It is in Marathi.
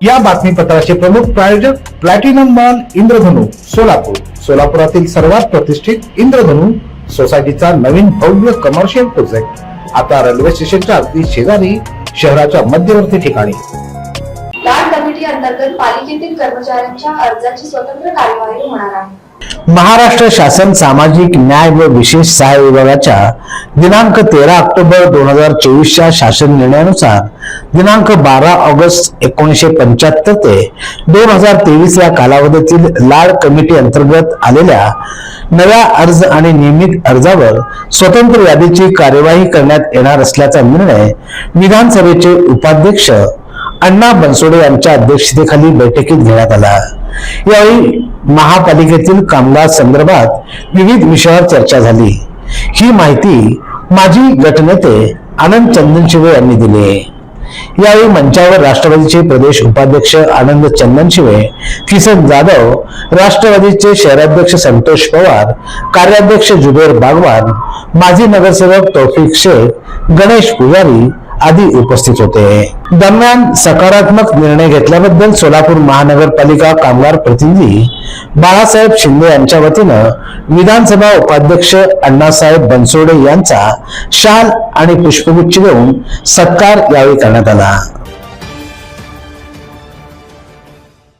या बातमीपत्राचे प्रमुख प्रायोजक प्लॅटिनम मॉल इंद्रधनु सोलापूर। सोलापुरातील सर्वात प्रतिष्ठित इंद्रधनु सोसायटीचा नवीन भव्य कमर्शियल प्रोजेक्ट आता रेल्वे स्टेशनच्या अगदी शेजारी शहराच्या मध्यवर्ती ठिकाणी। लाड कमिटी अंतर्गत पालिकेतील कर्मचाऱ्यांच्या अर्जाची स्वतंत्र कार्यवाही होणार आहे। महाराष्ट्र शासन सामाजिक न्याय व विशेष सहाय्य विभागाच्या दिनांक 13 ऑक्टोबर 2024 च्या शासन निर्णयानुसार दिनांक 12 ऑगस्ट 1975 ते 2023 या कालावधीतील लाड कमिटी अंतर्गत आलेल्या नव्या अर्ज आणि नियमित अर्जावर स्वतंत्र यादीची कार्यवाही करण्यात येणार असल्याचा निर्णय विधानसभेचे उपाध्यक्ष अण्णा बनसोडे यांच्या अध्यक्षतेखाली बैठकीत घेण्यात आला। यावेळी महापालिकेतील कामगार संदर्भात विविध विषयावर चर्चा झाली। ही माहिती माजी गटनेते आनंद चंदनशिवे यांनी दिली। यावेळी मंचावर राष्ट्रवादीचे प्रदेश उपाध्यक्ष आनंद चंदनशिवे, किसन जाधव, राष्ट्रवादीचे शहराध्यक्ष संतोष पवार, कार्याध्यक्ष जुबेर बागवान, माजी नगरसेवक तौफिक शेख, गणेश पुजारी आदी उपस्थित होते। दरम्यान सकारात्मक निर्णय घेतल्याबद्दल सोलापूर महानगरपालिका कामगार प्रतिनिधी बाळासाहेब शिंदे यांच्या वतीनं विधानसभा उपाध्यक्ष अण्णासाहेब बनसोडे यांचा शाल आणि पुष्पगुच्छ देऊन सत्कार यावेळी करण्यात आला।